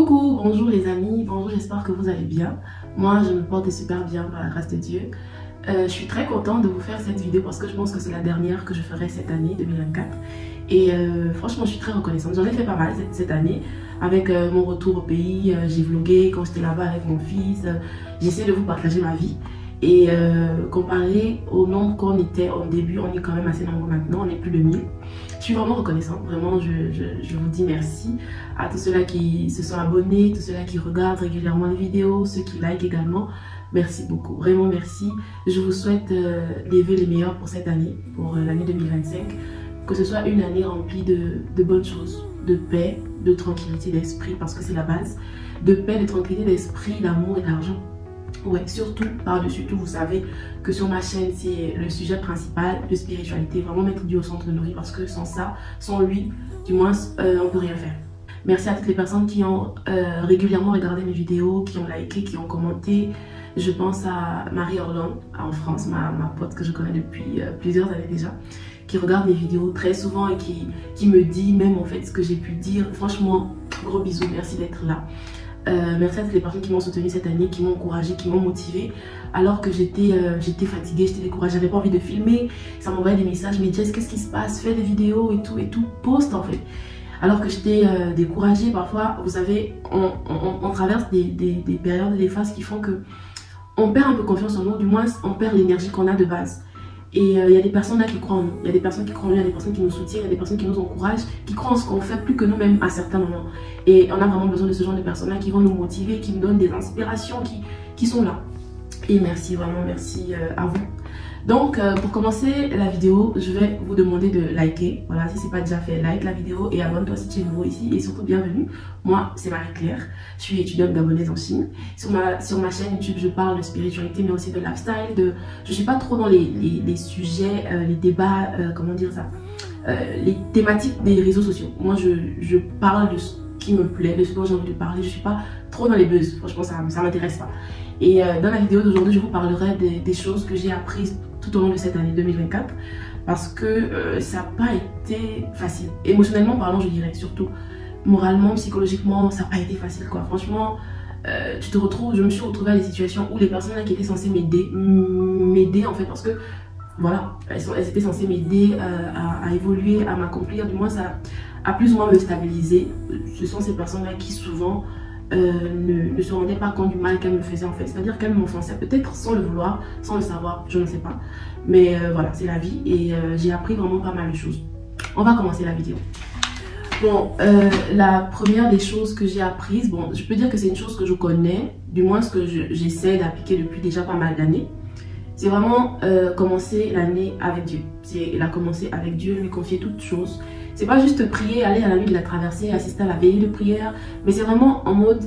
Coucou, bonjour les amis, bonjour, j'espère que vous allez bien. Moi, je me porte super bien par la grâce de Dieu. Je suis très contente de vous faire cette vidéo parce que je pense que c'est la dernière que je ferai cette année 2024. Et franchement, je suis très reconnaissante. J'en ai fait pas mal cette année. Avec mon retour au pays, j'ai vlogué quand j'étais là-bas avec mon fils. J'essaie de vous partager ma vie. Et comparé au nombre qu'on était au début, on est quand même assez nombreux maintenant, on est plus de 1000. Je suis vraiment reconnaissante, vraiment je vous dis merci à tous ceux-là qui se sont abonnés, tous ceux-là qui regardent régulièrement les vidéos, ceux qui like également. Merci beaucoup, vraiment merci. Je vous souhaite les vœux les meilleurs pour cette année, pour l'année 2025. Que ce soit une année remplie de bonnes choses, de paix, de tranquillité d'esprit, parce que c'est la base. De paix, de tranquillité d'esprit, d'amour et d'argent. Ouais, surtout, par-dessus tout, vous savez que sur ma chaîne, c'est le sujet principal de spiritualité. Vraiment mettre Dieu au centre de nos vies parce que sans ça, sans lui, du moins, on peut rien faire. Merci à toutes les personnes qui ont régulièrement regardé mes vidéos, qui ont liké, qui ont commenté. Je pense à Marie-Orlande en France, ma pote que je connais depuis plusieurs années déjà, qui regarde mes vidéos très souvent et qui me dit même en fait ce que j'ai pu dire. Franchement, gros bisous, merci d'être là. Merci à toutes les personnes qui m'ont soutenue cette année, qui m'ont encouragée, qui m'ont motivée. Alors que j'étais fatiguée, j'étais découragée, j'avais pas envie de filmer. Ça m'envoyait des messages, mais Jess, qu'est-ce qui se passe? Fais des vidéos et tout, poste en fait. Alors que j'étais découragée, parfois, vous savez, on traverse des périodes, des phases qui font que on perd un peu confiance en nous, du moins on perd l'énergie qu'on a de base. Et il y a des personnes là qui croient en nous, il y a des personnes qui croient en nous, il y a des personnes qui nous soutiennent, il y a des personnes qui nous encouragent, qui croient en ce qu'on fait plus que nous-mêmes à certains moments. Et on a vraiment besoin de ce genre de personnes là qui vont nous motiver, qui nous donnent des inspirations, qui sont là. Et merci, vraiment merci à vous. Donc pour commencer la vidéo, je vais vous demander de liker. Voilà, si ce n'est pas déjà fait, like la vidéo et abonne-toi si tu es nouveau ici. Et surtout bienvenue, moi c'est Marie-Claire, je suis étudiante gabonaise en Chine. Sur ma chaîne YouTube, je parle de spiritualité mais aussi de lifestyle. Je ne suis pas trop dans les sujets, les débats, comment dire ça, les thématiques des réseaux sociaux. Moi je parle de ce qui me plaît, de ce dont j'ai envie de parler. Je ne suis pas trop dans les buzz, franchement ça ne m'intéresse pas. Et dans la vidéo d'aujourd'hui, je vous parlerai des choses que j'ai apprises tout au long de cette année 2024 parce que ça n'a pas été facile. Émotionnellement parlant, je dirais, surtout moralement, psychologiquement, ça n'a pas été facile quoi. Franchement, je me suis retrouvée à des situations où les personnes là qui étaient censées m'aider en fait parce que voilà, elles étaient censées m'aider à évoluer, à m'accomplir, du moins ça a plus ou moins me stabiliser. Ce sont ces personnes là qui souvent ne se rendaient pas compte du mal qu'elle me faisait en fait, c'est-à-dire qu'elle m'offensait peut-être sans le vouloir, sans le savoir, je ne sais pas, mais voilà, c'est la vie et j'ai appris vraiment pas mal de choses. On va commencer la vidéo. Bon, la première des choses que j'ai apprises, bon, je peux dire que c'est une chose que je connais, du moins ce que j'essaie d'appliquer depuis déjà pas mal d'années, c'est vraiment commencer l'année avec Dieu. C'est la commencer avec Dieu, lui confier toutes choses. C'est pas juste prier, aller à la nuit de la traversée, assister à la veillée de prière, mais c'est vraiment en mode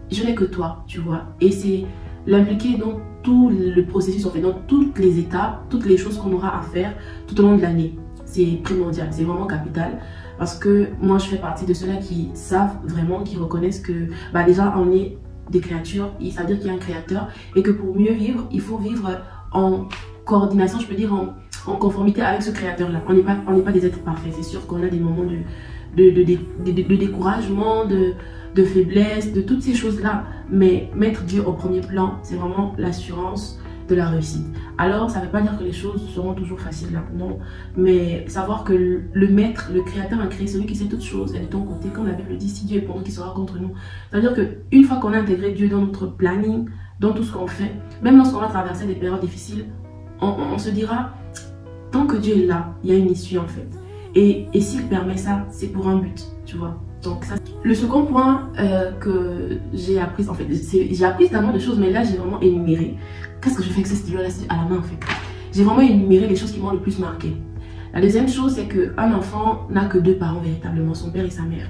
je n'ai que toi, tu vois. Et c'est l'impliquer dans tout le processus, en fait, dans toutes les étapes, toutes les choses qu'on aura à faire tout au long de l'année. C'est primordial, c'est vraiment capital. Parce que moi, je fais partie de ceux-là qui savent vraiment, qui reconnaissent que bah, déjà, on est des créatures, ça veut dire qu'il y a un créateur et que pour mieux vivre, il faut vivre en coordination, je peux dire en conformité avec ce créateur-là. On n'est pas des êtres parfaits. C'est sûr qu'on a des moments de découragement, de faiblesse, de toutes ces choses-là. Mais mettre Dieu au premier plan, c'est vraiment l'assurance de la réussite. Alors, ça ne veut pas dire que les choses seront toujours faciles, là, non. Mais savoir que le maître, le créateur a créé, celui qui sait toutes choses, est de ton côté. Comme la Bible le dit, si Dieu est pour nous, qui sera contre nous. C'est-à-dire qu'une fois qu'on a intégré Dieu dans notre planning, dans tout ce qu'on fait, même lorsqu'on va traverser des périodes difficiles, on se dira, tant que Dieu est là, il y a une issue en fait. Et s'il permet ça, c'est pour un but, tu vois. Donc ça, le second point que j'ai appris, en fait, j'ai appris tellement de choses, mais là j'ai vraiment énuméré. Qu'est-ce que je fais avec ce stylo-là à la main en fait? J'ai vraiment énuméré les choses qui m'ont le plus marqué. La deuxième chose, c'est qu'un enfant n'a que deux parents véritablement, son père et sa mère.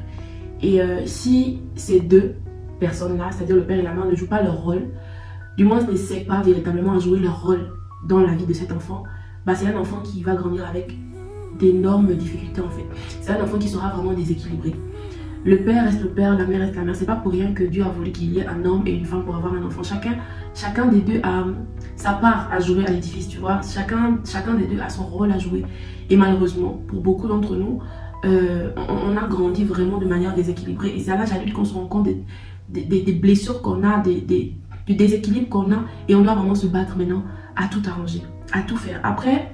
Et si ces deux personnes-là, c'est-à-dire le père et la mère, ne jouent pas leur rôle, du moins ne sait pas véritablement à jouer leur rôle dans la vie de cet enfant, bah, c'est un enfant qui va grandir avec d'énormes difficultés en fait. C'est un enfant qui sera vraiment déséquilibré. Le père reste le père, la mère reste la mère. C'est pas pour rien que Dieu a voulu qu'il y ait un homme et une femme pour avoir un enfant. Chacun des deux a sa part à jouer à l'édifice, tu vois. Chacun des deux a son rôle à jouer. Et malheureusement, pour beaucoup d'entre nous, on a grandi vraiment de manière déséquilibrée. Et c'est à l'âge adulte qu'on se rend compte des blessures qu'on a, du déséquilibre qu'on a, et on doit vraiment se battre maintenant à tout arranger, à tout faire. Après,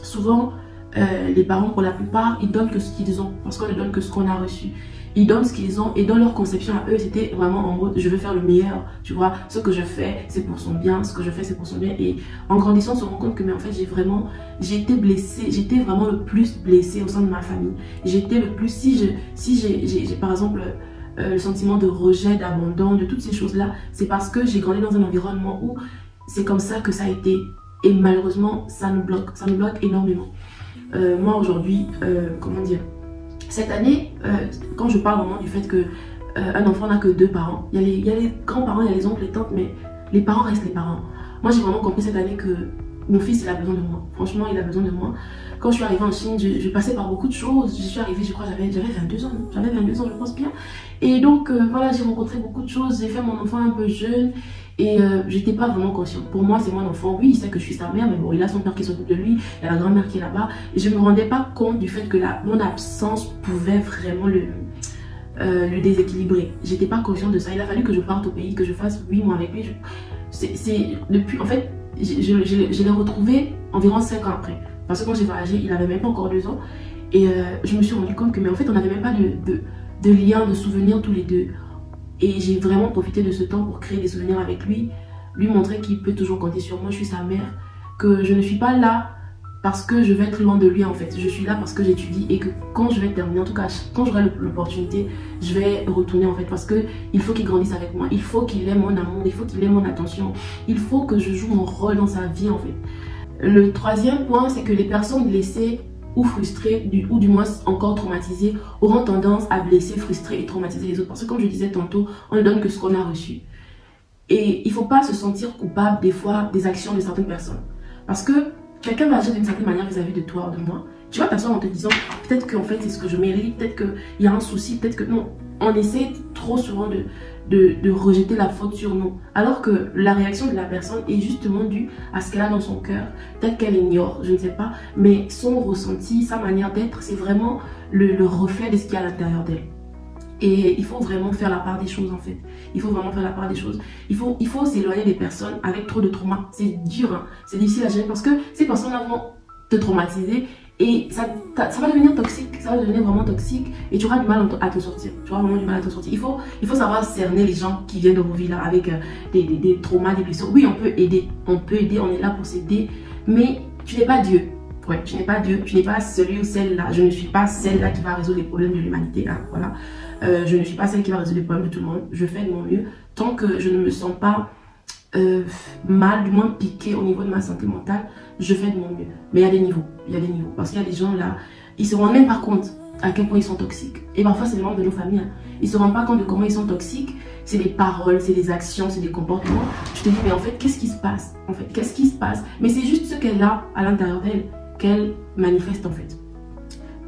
souvent, les parents, pour la plupart, ils donnent que ce qu'ils ont, parce qu'on ne donne que ce qu'on a reçu. Ils donnent ce qu'ils ont, et dans leur conception à eux, c'était vraiment en mode, je veux faire le meilleur, tu vois, ce que je fais, c'est pour son bien, ce que je fais, c'est pour son bien. Et en grandissant, on se rend compte que, mais en fait, j'ai été blessée, j'étais vraiment le plus blessée au sein de ma famille. J'étais le plus, si j'ai par exemple, le sentiment de rejet, d'abandon, de toutes ces choses-là, c'est parce que j'ai grandi dans un environnement où c'est comme ça que ça a été. Et malheureusement, ça nous bloque énormément. Moi, aujourd'hui, comment dire, cette année, quand je parle vraiment du fait que un enfant n'a que 2 parents, il y a les grands-parents, il y a les oncles, les tantes, mais les parents restent les parents. Moi, j'ai vraiment compris cette année que mon fils, il a besoin de moi. Franchement, il a besoin de moi. Quand je suis arrivée en Chine, je passais par beaucoup de choses. Je suis arrivée, je crois, j'avais 22 ans. J'avais 22 ans, je pense bien. Et donc, voilà, j'ai rencontré beaucoup de choses. J'ai fait mon enfant un peu jeune. Et j'étais pas vraiment consciente. Pour moi, c'est mon enfant. Oui, il sait que je suis sa mère, mais bon, il a son père qui s'occupe de lui. Il y a la grand-mère qui est là-bas. Et je me rendais pas compte du fait que mon absence pouvait vraiment le déséquilibrer. J'étais pas consciente de ça. Il a fallu que je parte au pays, que je fasse 8 mois avec lui. Depuis, en fait, je l'ai retrouvé environ 5 ans après. Parce que quand j'ai voyagé, il avait même pas encore 2 ans. Et je me suis rendu compte que, mais en fait, on n'avait même pas de lien, de souvenirs tous les deux. Et j'ai vraiment profité de ce temps pour créer des souvenirs avec lui, lui montrer qu'il peut toujours compter sur moi, je suis sa mère, que je ne suis pas là parce que je vais être loin de lui en fait. Je suis là parce que j'étudie et que quand je vais terminer, en tout cas quand j'aurai l'opportunité, je vais retourner en fait parce que il faut qu'il grandisse avec moi, il faut qu'il ait mon amour, il faut qu'il ait mon attention, il faut que je joue mon rôle dans sa vie en fait. Le troisième point, c'est que les personnes blessées ou frustrées, ou du moins encore traumatisées, auront tendance à blesser, frustrer et traumatiser les autres. Parce que comme je disais tantôt, on ne donne que ce qu'on a reçu. Et il ne faut pas se sentir coupable des fois des actions de certaines personnes. Parce que quelqu'un va agir d'une certaine manière vis-à-vis de toi ou de moi. Tu vas t'asseoir en te disant, peut-être qu'en fait c'est ce que je mérite, peut-être qu'il y a un souci, peut-être que non. On essaie trop souvent de rejeter la faute sur nous. Alors que la réaction de la personne est justement due à ce qu'elle a dans son cœur. Peut-être qu'elle ignore, je ne sais pas. Mais son ressenti, sa manière d'être, c'est vraiment le reflet de ce qu'il y a à l'intérieur d'elle. Et il faut vraiment faire la part des choses en fait. Il faut vraiment faire la part des choses. Il faut s'éloigner des personnes avec trop de trauma. C'est dur, hein. C'est difficile à gérer parce que ces personnes-là vont te traumatiser. Et ça va devenir toxique, ça va devenir vraiment toxique et tu auras du mal à te sortir. Tu auras vraiment du mal à te sortir. Il faut savoir cerner les gens qui viennent de vos vies là avec des traumas, des blessures. Oui, on peut aider, on est là pour s'aider, mais tu n'es pas Dieu. Ouais, tu n'es pas Dieu, tu n'es pas celui ou celle-là. Je ne suis pas celle-là qui va résoudre les problèmes de l'humanité. Hein, voilà. Je ne suis pas celle qui va résoudre les problèmes de tout le monde. Je fais de mon mieux tant que je ne me sens pas mal, du moins piqué au niveau de ma santé mentale, je fais de mon mieux. Mais il y a des niveaux, parce qu'il y a des gens là, ils se rendent même pas compte à quel point ils sont toxiques. Et parfois c'est les membres de nos familles, hein. Ils se rendent pas compte de comment ils sont toxiques. C'est des paroles, c'est des actions, c'est des comportements. Je te dis mais en fait qu'est-ce qui se passe? En fait qu'est-ce qui se passe? Mais c'est juste ce qu'elle a à l'intérieur d'elle qu'elle manifeste en fait.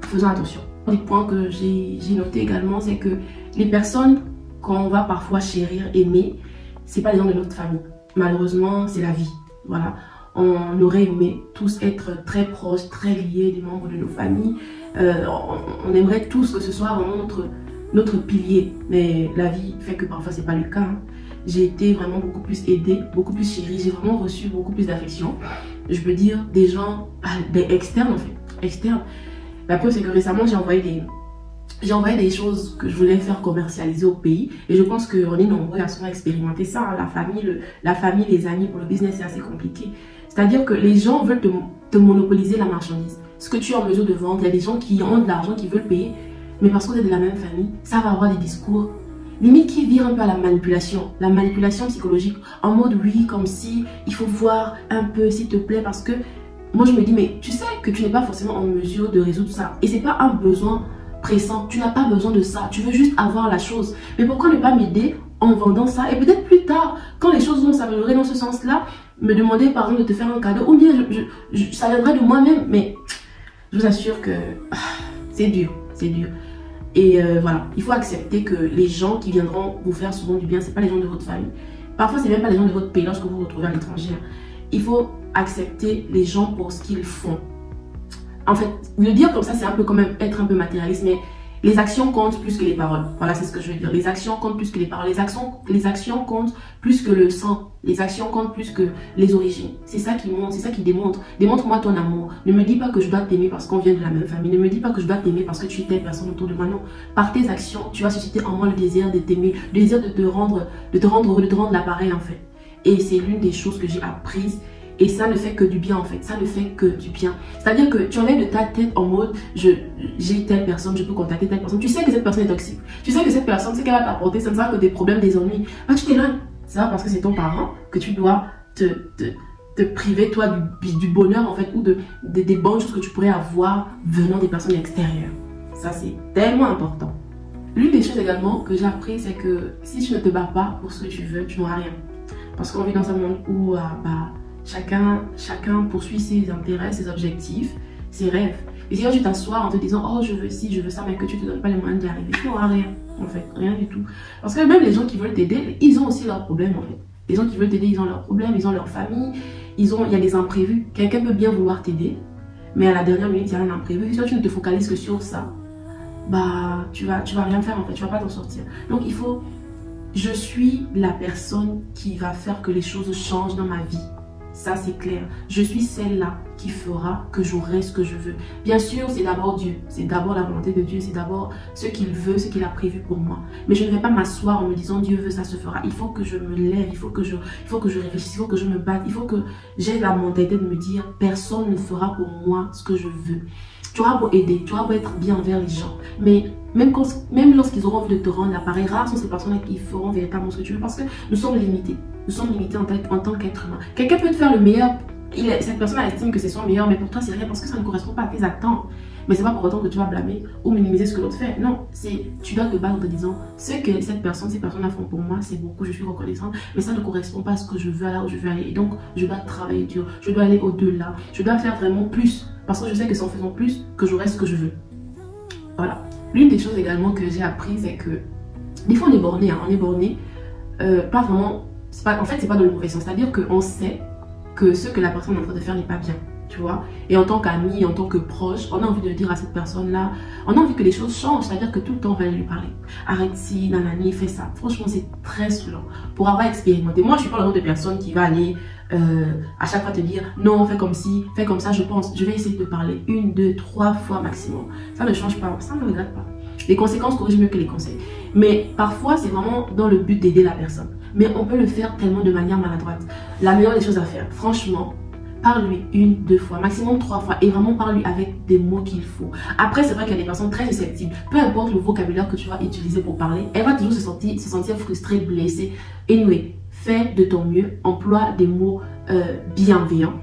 Faisons attention. Un des points que j'ai noté également, c'est que les personnes qu'on va parfois chérir, aimer, c'est pas les gens de notre famille. Malheureusement, c'est la vie. Voilà. On aurait aimé tous être très proches, très liés des membres de nos familles. On aimerait tous que ce soit vraiment notre pilier. Mais la vie fait que parfois, c'est pas le cas. Hein. J'ai été vraiment beaucoup plus aidée, beaucoup plus chérie. J'ai vraiment reçu beaucoup plus d'affection. Je peux dire des gens, des externes en fait. Externes. La preuve, c'est que récemment, j'ai envoyé des choses que je voulais faire commercialiser au pays. Et je pense qu'on est nombreux à souvent expérimenter ça. Hein. La famille, les amis, pour le business, c'est assez compliqué. C'est-à-dire que les gens veulent te monopoliser la marchandise. Ce que tu es en mesure de vendre, il y a des gens qui ont de l'argent, qui veulent payer. Mais parce que vous êtes de la même famille, ça va avoir des discours limite qui virent un peu à la manipulation psychologique. En mode oui, comme si il faut voir un peu s'il te plaît. Parce que moi, je me dis, mais tu sais que tu n'es pas forcément en mesure de résoudre ça. Et c'est pas un besoin pressant, tu n'as pas besoin de ça, tu veux juste avoir la chose. Mais pourquoi ne pas m'aider en vendant ça? Et peut-être plus tard, quand les choses vont s'améliorer dans ce sens-là, me demander par exemple de te faire un cadeau, ou bien ça viendrait de moi-même. Mais je vous assure que c'est dur, c'est dur. Et voilà, il faut accepter que les gens qui viendront vous faire souvent du bien, c'est pas les gens de votre famille. Parfois, c'est même pas les gens de votre pays lorsque vous vous retrouvez à l'étranger. Il faut accepter les gens pour ce qu'ils font. En fait, le dire comme ça, c'est un peu quand même être un peu matérialiste, mais Les actions comptent plus que les paroles. Voilà, c'est ce que je veux dire. Les actions comptent plus que les paroles. Les actions comptent plus que le sang. Les actions comptent plus que les origines. C'est ça qui montre, c'est ça qui démontre. Démontre-moi ton amour. Ne me dis pas que je dois t'aimer parce qu'on vient de la même famille. Ne me dis pas que je dois t'aimer parce que tu es telle personne autour de moi. Non. Par tes actions, tu vas susciter en moi le désir de t'aimer, le désir de te rendre l'appareil en fait. Et c'est l'une des choses que j'ai apprises. Et ça ne fait que du bien en fait, ça ne fait que du bien. C'est-à-dire que tu enlèves de ta tête en mode, j'ai telle personne, je peux contacter telle personne. Tu sais que cette personne est toxique. Tu sais que cette personne, ce qu'elle va t'apporter, ça ne sera que des problèmes, des ennuis. Bah, tu t'éloignes. C'est pas parce que c'est ton parent que tu dois te priver toi du bonheur en fait, ou des bonnes choses que tu pourrais avoir venant des personnes extérieures. Ça c'est tellement important. L'une des choses également que j'ai appris, c'est que si tu ne te bats pas pour ce que tu veux, tu n'auras rien. Parce qu'on vit dans un monde où chacun poursuit ses intérêts, ses objectifs, ses rêves. Et si tu t'assois en te disant « Oh, je veux ci, je veux ça », mais que tu ne te donnes pas les moyens d'y arriver, tu n'auras rien, en fait, rien du tout. Parce que même les gens qui veulent t'aider, ils ont aussi leurs problèmes, en fait. Les gens qui veulent t'aider, ils ont leurs problèmes, ils ont leur famille, il y a des imprévus. Quelqu'un peut bien vouloir t'aider, mais à la dernière minute, il y a un imprévu. Si toi, tu ne te focalises que sur ça, bah, tu vas rien faire, en fait, tu vas pas t'en sortir. Donc, je suis la personne qui va faire que les choses changent dans ma vie. Ça, c'est clair. Je suis celle-là qui fera que j'aurai ce que je veux. Bien sûr, c'est d'abord Dieu. C'est d'abord la volonté de Dieu. C'est d'abord ce qu'il veut, ce qu'il a prévu pour moi. Mais je ne vais pas m'asseoir en me disant Dieu veut, ça se fera. Il faut que je me lève. Il faut que je réfléchisse. Il faut que je me batte. Il faut que j'ai la mentalité de me dire personne ne fera pour moi ce que je veux. Tu auras beau aider, tu auras beau être bien envers les gens. Mais même lorsqu'ils auront envie de te rendre l'appareil, rares sont ces personnes qui feront véritablement ce que tu veux parce que nous sommes limités. Nous sommes limités en tant qu'être humain. Quelqu'un peut te faire le meilleur. Cette personne estime que c'est son meilleur, mais pour toi, c'est rien parce que ça ne correspond pas à tes attentes. Mais c'est pas pour autant que tu vas blâmer ou minimiser ce que l'autre fait. Non, tu dois te battre en te disant ce que ces personnes-là font pour moi, c'est beaucoup, je suis reconnaissante, mais ça ne correspond pas à ce que je veux, là où je veux aller. Et donc, je dois travailler dur, je dois aller au-delà, je dois faire vraiment plus parce que je sais que c'est en faisant plus que j'aurai ce que je veux. Voilà. L'une des choses également que j'ai appris, c'est que des fois on est borné, hein, pas vraiment. En fait, c'est pas de le mauvais sens, c'est-à-dire qu'on sait que ce que la personne est en train de faire n'est pas bien, tu vois. Et en tant qu'ami, en tant que proche, on a envie de dire à cette personne-là, on a envie que les choses changent, c'est-à-dire que tout le temps on va lui parler. Arrête ci, nanani, fais ça. Franchement, c'est très saoulant. Pour avoir expérimenté, moi je suis pas le genre de personne qui va aller à chaque fois te dire non, fais comme ci, fais comme ça, je vais essayer de te parler 1, 2, 3 fois maximum. Ça ne change pas, ça ne me regarde pas. Les conséquences corrigent mieux que les conseils. Mais parfois, c'est vraiment dans le but d'aider la personne. Mais on peut le faire tellement de manière maladroite. La meilleure des choses à faire, franchement, parle-lui 1, 2 fois, maximum 3 fois. Et vraiment parle-lui avec des mots qu'il faut. Après, c'est vrai qu'il y a des personnes très susceptibles. Peu importe le vocabulaire que tu vas utiliser pour parler, elle va toujours se sentir frustrée, blessée. Anyway, fais de ton mieux, emploie des mots bienveillants.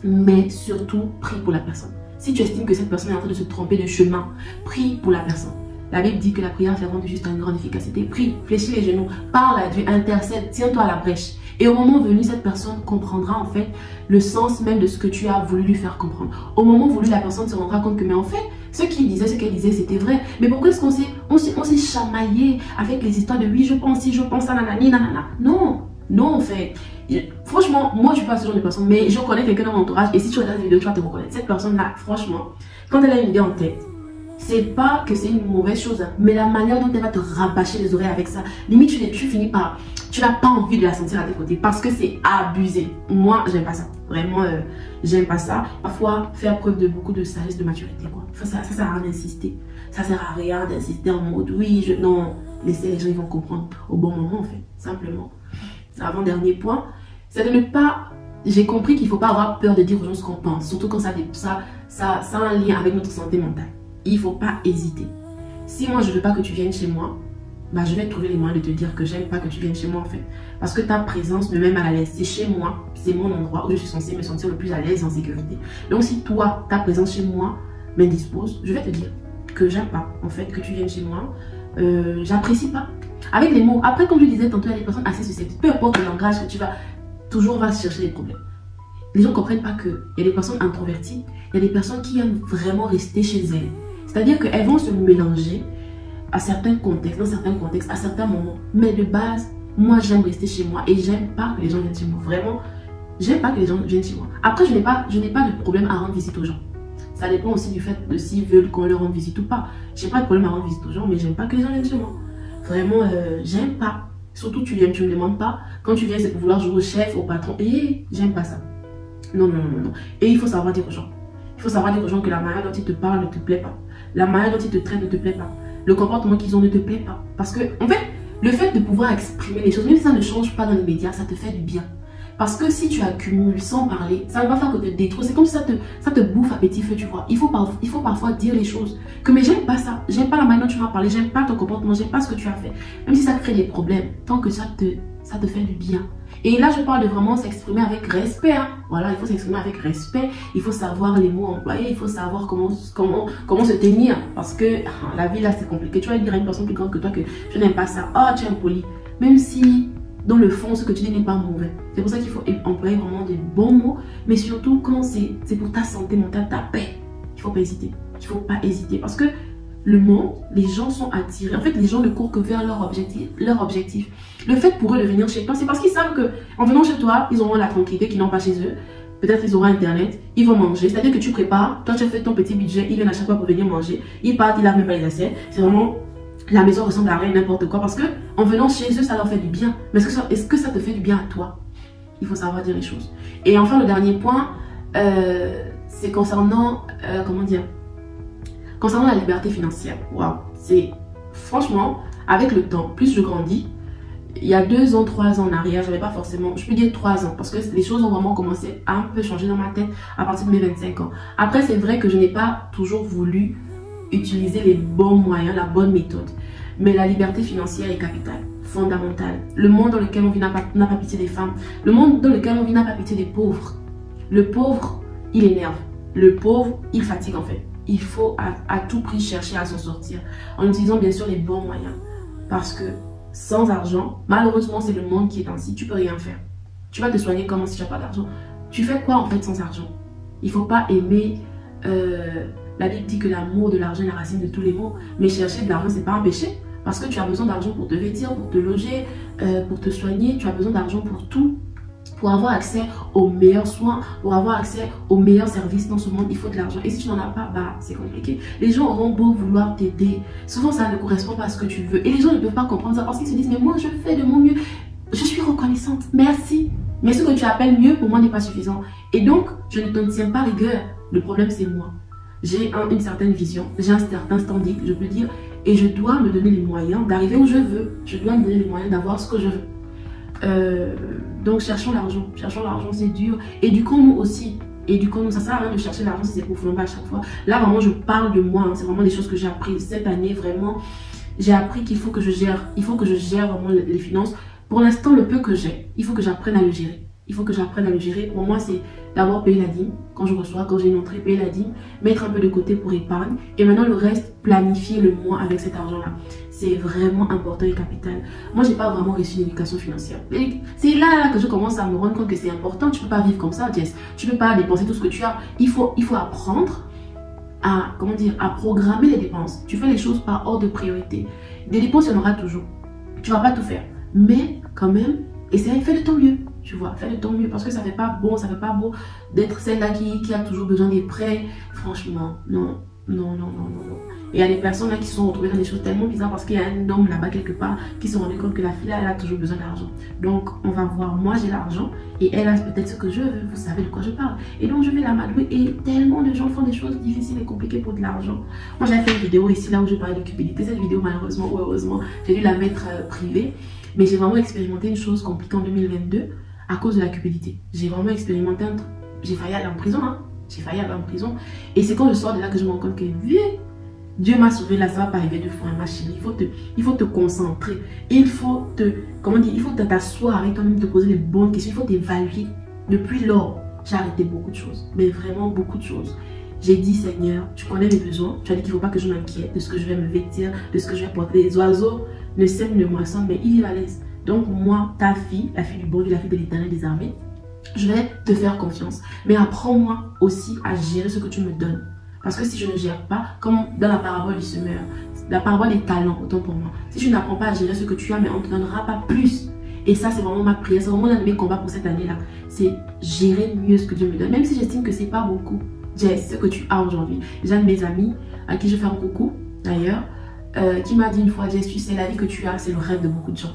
Mais surtout, prie pour la personne. Si tu estimes que cette personne est en train de se tromper de chemin, prie pour la personne. La Bible dit que la prière fervente juste a une grande efficacité. Prie, fléchis les genoux, parle à Dieu, intercède, tiens-toi à la brèche. Et au moment venu, cette personne comprendra en fait le sens même de ce que tu as voulu lui faire comprendre. Au moment voulu, la personne se rendra compte que, mais en fait, ce qu'elle disait, c'était vrai. Mais pourquoi est-ce qu'on s'est chamaillé avec les histoires de oui, je pense, si je pense, nanani, nanana. Non, non, en fait. Franchement, moi, je suis pas ce genre de personne, mais je connais quelqu'un dans mon entourage. Et si tu regardes la vidéo, tu vas te reconnaître. Cette personne-là, franchement, quand elle a une idée en tête, c'est pas que c'est une mauvaise chose, mais la manière dont elle va te rabâcher les oreilles avec ça, limite tu finis par, tu n'as pas envie de la sentir à tes côtés parce que c'est abusé. Moi, j'aime pas ça. Vraiment, j'aime pas ça. Parfois, faire preuve de beaucoup de sagesse, de maturité, quoi. Ça sert à rien d'insister. Ça sert à rien d'insister en mode oui, non. Laissez les gens, ils vont comprendre au bon moment, en fait, simplement. Avant-dernier point, c'est de ne pas. J'ai compris qu'il ne faut pas avoir peur de dire aux gens ce qu'on pense, surtout quand ça a un lien avec notre santé mentale. Il ne faut pas hésiter. Si moi je ne veux pas que tu viennes chez moi, bah, je vais trouver les moyens de te dire que j'aime pas que tu viennes chez moi en fait. Parce que ta présence me met mal à l'aise. C'est chez moi, c'est mon endroit où je suis censée me sentir le plus à l'aise et en sécurité. Donc si toi, ta présence chez moi m'indispose, je vais te dire que j'aime pas en fait que tu viennes chez moi. J'apprécie pas. Avec les mots. Après, comme je disais tantôt, il y a des personnes assez susceptibles. Peu importe le langage que tu vas, toujours va chercher des problèmes. Les gens ne comprennent pas qu'il y a des personnes introverties, il y a des personnes qui aiment vraiment rester chez elles. C'est-à-dire qu'elles vont se mélanger à certains contextes, à certains moments. Mais de base, moi j'aime rester chez moi et j'aime pas que les gens viennent chez moi. Vraiment, j'aime pas que les gens viennent chez moi. Après, je n'ai pas de problème à rendre visite aux gens. Ça dépend aussi du fait de s'ils veulent qu'on leur rende visite ou pas. J'ai pas de problème à rendre visite aux gens, mais j'aime pas que les gens viennent chez moi. Vraiment, j'aime pas. Surtout, tu viens, tu me demandes pas. Quand tu viens, c'est pour vouloir jouer au chef, au patron. Et j'aime pas ça. Non, non, non, non. Et il faut savoir dire aux gens. Il faut savoir dire aux gens que la manière dont ils te parlent ne te plaît pas. La manière dont ils te traitent ne te plaît pas. Le comportement qu'ils ont ne te plaît pas. Parce que, en fait, le fait de pouvoir exprimer les choses, même si ça ne change pas dans les médias, ça te fait du bien. Parce que si tu accumules sans parler, ça ne va faire que te détruire. C'est comme si ça te bouffe à petit feu, tu vois. Il faut parfois dire les choses. Que mais j'aime pas ça. J'aime pas la manière dont tu m'as parlé. J'aime pas ton comportement. J'aime pas ce que tu as fait. Même si ça crée des problèmes. Tant que ça te fait du bien. Et là, je parle de vraiment s'exprimer avec respect. Hein. Voilà, il faut s'exprimer avec respect. Il faut savoir les mots employés. Il faut savoir comment se tenir. Parce que la vie, là, c'est compliqué. Tu vas dire à une personne plus grande que toi que je n'aime pas ça. Oh, tu es impoli. Même si, dans le fond, ce que tu dis n'est pas mauvais. C'est pour ça qu'il faut employer vraiment des bons mots. Mais surtout, quand c'est pour ta santé mentale, ta paix. Il ne faut pas hésiter. Il ne faut pas hésiter. Parce que le monde, les gens sont attirés. En fait, les gens ne courent que vers leur objectif. Le fait pour eux de venir chez toi, c'est parce qu'ils savent qu'en venant chez toi, ils auront la tranquillité qu'ils n'ont pas chez eux. Peut-être ils auront Internet, ils vont manger. C'est-à-dire que tu prépares, toi tu as fait ton petit budget, ils viennent à chaque fois pour venir manger. Ils partent, ils lavent même pas les assiettes. C'est vraiment, la maison ressemble à rien, n'importe quoi. Parce que en venant chez eux, ça leur fait du bien. Mais est-ce que ça te fait du bien à toi? Il faut savoir dire les choses. Et enfin, le dernier point, c'est concernant, comment dire, concernant la liberté financière. Waouh, c'est franchement, avec le temps, plus je grandis, il y a 2 ans, 3 ans en arrière, j'avais pas forcément, je peux dire 3 ans, parce que les choses ont vraiment commencé à un peu changer dans ma tête à partir de mes 25 ans. Après, c'est vrai que je n'ai pas toujours voulu utiliser les bons moyens, la bonne méthode. Mais la liberté financière est capitale, fondamentale. Le monde dans lequel on vit n'a pas pitié des femmes. Le monde dans lequel on vit n'a pas pitié des pauvres. Le pauvre, il énerve. Le pauvre, il fatigue en fait. Il faut à tout prix chercher à s'en sortir en utilisant bien sûr les bons moyens. Parce que sans argent, malheureusement, c'est le monde qui est ainsi. Tu peux rien faire. Tu vas te soigner comment si tu n'as pas d'argent? Tu fais quoi en fait sans argent? Il ne faut pas aimer... la Bible dit que l'amour de l'argent est la racine de tous les maux. Mais chercher de l'argent, ce n'est pas un péché. Parce que tu as besoin d'argent pour te vêtir, pour te loger, pour te soigner. Tu as besoin d'argent pour tout. Pour avoir accès aux meilleurs soins, pour avoir accès aux meilleurs services dans ce monde, il faut de l'argent. Et si tu n'en as pas, bah, c'est compliqué. Les gens auront beau vouloir t'aider. Souvent, ça ne correspond pas à ce que tu veux. Et les gens ne peuvent pas comprendre ça parce qu'ils se disent, mais moi, je fais de mon mieux. Je suis reconnaissante. Merci. Mais ce que tu appelles mieux, pour moi, n'est pas suffisant. Et donc, je ne t'en tiens pas rigueur. Le problème, c'est moi. J'ai une certaine vision. J'ai un certain standing, je peux dire. Et je dois me donner les moyens d'arriver où je veux. Je dois me donner les moyens d'avoir ce que je veux. Donc cherchons l'argent, c'est dur. Éduquons-nous aussi. Éduquons-nous, ça sert à rien de chercher l'argent si c'est pour flamber à chaque fois. Là vraiment je parle de moi, hein. C'est vraiment des choses que j'ai appris cette année. Vraiment j'ai appris qu'il faut que je gère, vraiment les finances. Pour l'instant le peu que j'ai, il faut que j'apprenne à le gérer. Pour moi c'est d'abord payer la dîme quand je reçois, quand j'ai une entrée, payer la dîme, mettre un peu de côté pour épargne et maintenant le reste, planifier le mois avec cet argent là. C'est vraiment important et capital. Moi, j'ai pas vraiment reçu une éducation financière. C'est là que je commence à me rendre compte que c'est important. Tu peux pas vivre comme ça, Jess. Tu peux pas dépenser tout ce que tu as. Il faut apprendre à, à programmer les dépenses. Tu fais les choses par ordre de priorité. Des dépenses, il y en aura toujours. Tu vas pas tout faire. Mais, quand même, essaye, fais de ton mieux. Tu vois, fais de ton mieux. Parce que ça fait pas bon, ça fait pas beau d'être celle-là qui a toujours besoin des prêts. Franchement, non. Non. Et il y a des personnes là qui se sont retrouvées dans des choses tellement bizarres parce qu'il y a un homme là-bas quelque part qui se rendait compte que la fille là, elle a toujours besoin d'argent. Donc on va voir, moi j'ai l'argent et elle a peut-être ce que je veux, vous savez de quoi je parle. Et donc je vais la m'adouer et tellement de gens font des choses difficiles et compliquées pour de l'argent. Moi j'avais fait une vidéo ici là où je parlais de cupidité. Cette vidéo malheureusement ou heureusement, j'ai dû la mettre privée. Mais j'ai vraiment expérimenté une chose compliquée en 2022 à cause de la cupidité. J'ai vraiment expérimenté un truc. J'ai failli aller en prison, hein. J'ai failli aller en prison. Et c'est quand je sors de là que je me rends compte que Dieu m'a sauvé là, ça va pas arriver 2 fois, ma chérie. Il faut te concentrer. Il faut t'asseoir avec toi-même, te poser les bonnes questions. Il faut t'évaluer. Depuis lors, j'ai arrêté beaucoup de choses. Mais vraiment beaucoup de choses. J'ai dit, Seigneur, tu connais mes besoins. Tu as dit qu'il ne faut pas que je m'inquiète de ce que je vais me vêtir, de ce que je vais porter. Les oiseaux ne sèment, ne moissonnent, mais ils vivent à l'aise. Donc moi, ta fille, la fille du bon Dieu, la fille de l'Éternel des armées, je vais te faire confiance. Mais apprends-moi aussi à gérer ce que tu me donnes. Parce que si je ne gère pas, comme dans la parabole du semeur, la parabole des talents, autant pour moi. Si tu n'apprends pas à gérer ce que tu as, mais on ne te donnera pas plus. Et ça, c'est vraiment ma prière. C'est vraiment l'un de mes combats pour cette année-là. C'est gérer mieux ce que Dieu me donne. Même si j'estime que c'est pas beaucoup. Jess, ce que tu as aujourd'hui. J'ai un de mes amis, à qui je fais un coucou d'ailleurs, qui m'a dit une fois, Jess, tu sais, la vie que tu as, c'est le rêve de beaucoup de gens.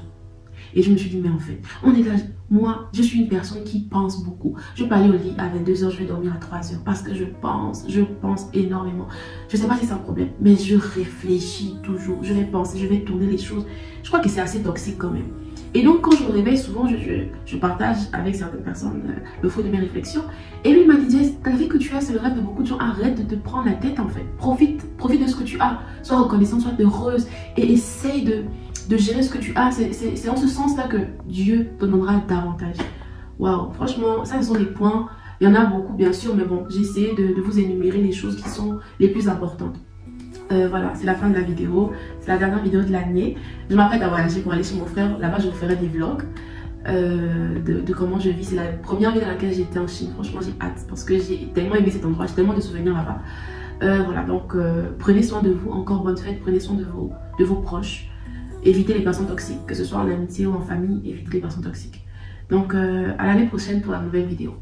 Et je me suis dit, mais en fait, on est là. Moi, je suis une personne qui pense beaucoup. Je peux aller au lit à 22 h, je vais dormir à 3 h parce que je pense énormément. Je ne sais pas si c'est un problème, mais je réfléchis toujours. Je vais penser, je vais tourner les choses. Je crois que c'est assez toxique quand même. Et donc, quand je me réveille, souvent, je partage avec certaines personnes le fruit de mes réflexions. Et lui m'a dit, Jess, ta vie que tu as, c'est le rêve de beaucoup de gens. Arrête de te prendre la tête, en fait. Profite de ce que tu as. Sois reconnaissante, sois heureuse. Et essaye de gérer ce que tu as. C'est dans ce sens-là que Dieu te donnera davantage. Waouh, franchement, ça, ce sont des points. Il y en a beaucoup, bien sûr, mais bon, j'ai essayé de vous énumérer les choses qui sont les plus importantes. Voilà, c'est la fin de la vidéo. C'est la dernière vidéo de l'année. Je m'apprête à voyager pour aller chez mon frère. Là-bas, je vous ferai des vlogs de comment je vis. C'est la première ville dans laquelle j'étais en Chine. Franchement, j'ai hâte parce que j'ai tellement aimé cet endroit. J'ai tellement de souvenirs là-bas. Voilà, donc prenez soin de vous. Encore bonne fête. Prenez soin de vos proches. Évitez les personnes toxiques, que ce soit en amitié ou en famille. Évitez les personnes toxiques. Donc, à l'année prochaine pour la nouvelle vidéo.